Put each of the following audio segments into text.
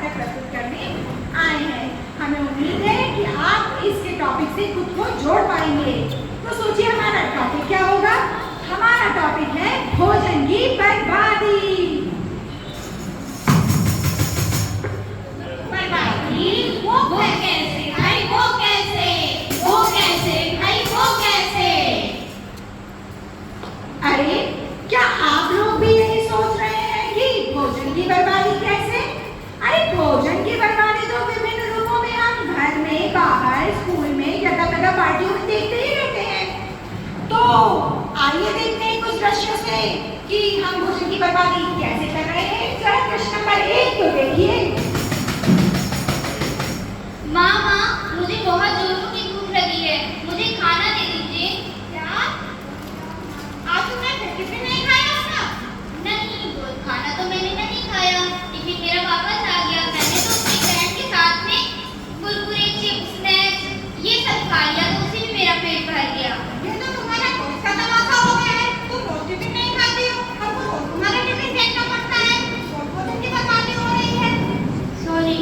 नाटक प्रस्तुत करने आए हैं। हमें उम्मीद है कि आप इसके टॉपिक से खुद को जोड़ पाएंगे। तो सोचिए हमारा टॉपिक क्या होगा। हमारा टॉपिक है भोजन की बर्बादी। बर्बादी वो कैसे भाई, वो कैसे भाई, वो कैसे? अरे क्या आप लोग भी यही सोच रहे हैं कि भोजन की बर्बादी कैसे? अरे भोजन की बर्बादी तो विभिन्न रूपों में हम घर में, बाहर, स्कूल में, जगह-जगह पार्टियों में देखते ही रहते हैं। तो आइए देखते हैं कुछ दृश्यों से कि हम भोजन की बर्बादी कैसे कर रहे हैं। जरा प्रश्न नंबर 1 तो देखिए। माँ, मुझे बहुत जोरों की भूख लगी है, मुझे खाना दे दीजिए। क्या आज तुमने टिफिन नहीं खाया अपना? नहीं, वो खाना तो मैंने नहीं खाया। टिफिन मेरा वापस आ गया। मैंने तो अपनी बहन के साथ में कुरकुरे, चिप्स, स्नैक्स ये सब खा लिया, तो उसी में मेरा पेट भर गया। ये तो तुम्हारा कौन सा तमाशा हो गया है? तुम रोज टिफिन नहीं खाती हो, हमको रोज तुम्हारा टिफिन फेंकना पड़ता है। भोजन की बर्बादी हो रही है। सॉरी।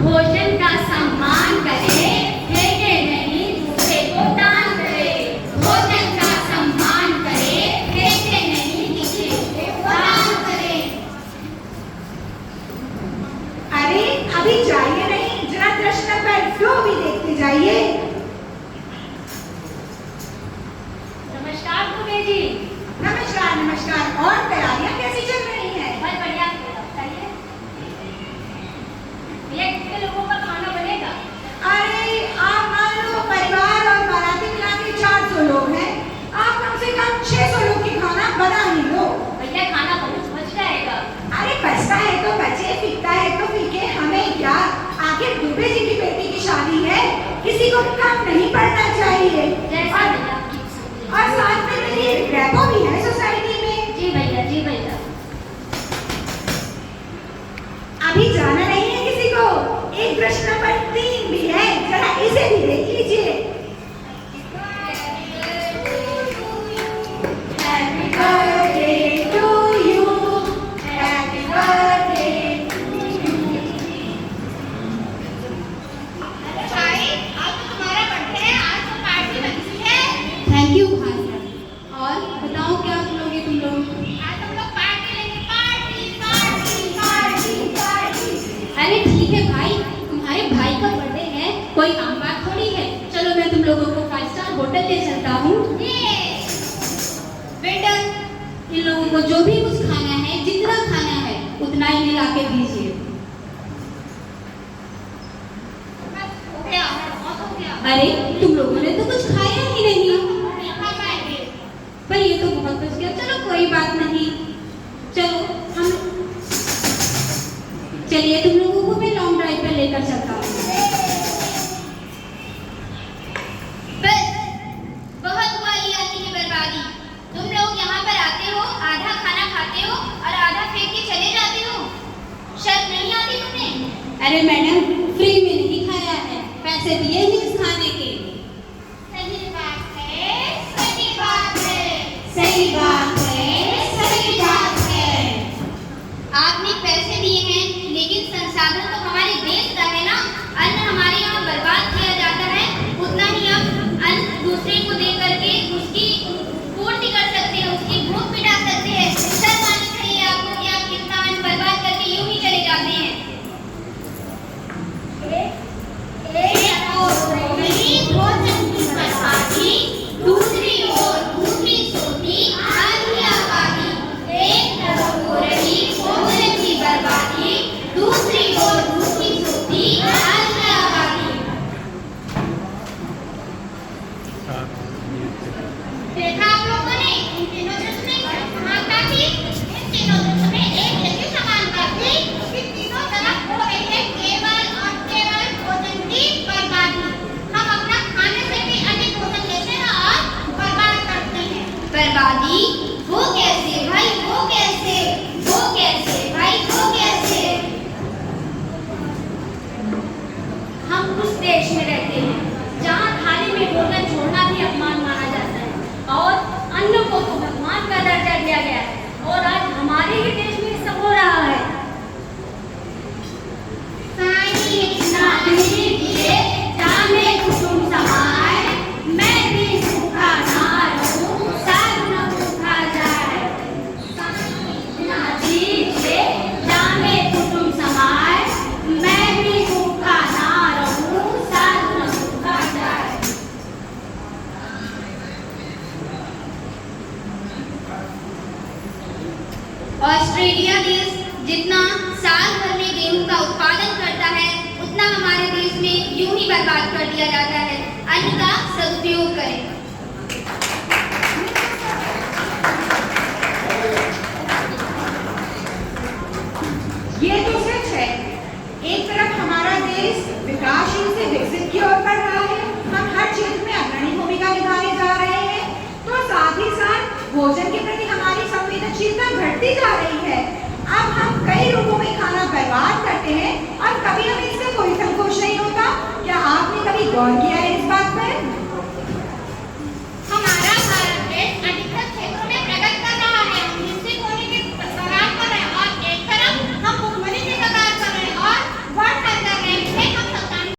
भोजन का सम्मान करे, फेंके नहीं, दूसरे को दान करे। भोजन का सम्मान करे, फेंके नहीं, दूसरे को दान करे। अरे अभी जाइए नहीं, जरा दृश्य नंबर 2 भी देखते जाइए। नमस्कार दुबे जी। नमस्कार नमस्कार। और तैयारियां कैसी चल रही हैं? बहुत बढ़िया, बताइए। भैया कितने लोगों का खाना बनेगा? अरे आप मान लो परिवार और बाराती मिला के 400 लोग हैं। आप कम से कम 600 लोग की खाना बना ही लो। भैया खाना बहुत बच जाएगा। अरे बचता है तो बचे, फीकता है तो फीके, हमें क्या। आखिर दुबे जी की बेटी की शादी है, किसी को कम नहीं पड़ना चाहिए। जैसा भैया आपकी सोच। और साथ में मेरी एक रेपो भी है सोसाइटी में। जी भैया, जी भैया। अभी जाना नहीं है किसी को। एक दृश्य नंबर 3 भी है, जरा इसे भी देख लीजिए। Happy birthday to you, happy birthday to you। अरे भाई, आज तो तुम्हारा बर्थडे है, आज तो पार्टी बनती है। थैंक यू भाई। और बताओ क्या करोगे तुम लोग? आज हम लोग पार्टी लेंगे, पार्टी पार्टी पार्टी पार्टी। अरे ठीक है भाई, तुम्हारे भाई का बर्थडे है, कोई आम बात थोड़ी है। चलो मैं तुम लोगों को 5 स्टार होटल ले चलता हूँ। बेटर, इन लोगों को जो भी कुछ खाना है, जितना खाना है उतना ही ला के दीजिए। बस हो गया, बहुत हो गया। अरे तुम लोगों ने तो कुछ खाया ही नहीं। खा पाएंगे। पर ये तो बहुत बच गया। चलो कोई बात नहीं, चलो हम चलिए तुम लोगों को मैं लॉन्ग ड्राइव पर लेकर चलता हूँ। बस बहुत हुआ ये आदमी की बर्बादी। तुम लोग यहाँ पर आते हो, आधा खाना खाते हो और आधा फेंक के चले जाते हो। शर्म नहीं आती तुम्हें? अरे मैडम, फ्री में नहीं खाया है, पैसे दिए ही इस खाने के। सही बात है, सही बात है। सही बात है, सही बात है। आपने पैसे दिए हैं, लेकिन संसाधन तो हमारे देश का है ना। अन्न हमारे यहाँ बर्बाद किया जाता है, उतना ही हम अन्न दूसरे को दे करके उसकी पूर्ति कर सकते हैं, उसकी भूख मिटा सकते हैं। शर्म आनी चाहिए आपको कि आप इतना अन्न बर्बाद करके यूं ही चले जाते हैं। एक, दो, इंडिया देश जितना साल भर में गेहूं का उत्पादन करता है, उतना हमारे देश में यूं ही बर्बाद कर दिया जाता है। अन्न का सदुपयोग करें। ये तो सच है। एक तरफ हमारा देश विकासशील से विकसित की ओर बढ़ रहा है, हम हर क्षेत्र में अग्रणी भूमिका निभाने जा रहे हैं, तो साथ ही साथ भोजन के प्रति हमारी संवेदनशीलता घटती जा रही है। अब हम कई रूपों में खाना बर्बाद करते हैं और कभी हमें इससे कोई संकोच नहीं होता। क्या आपने कभी गौर किया है इस बात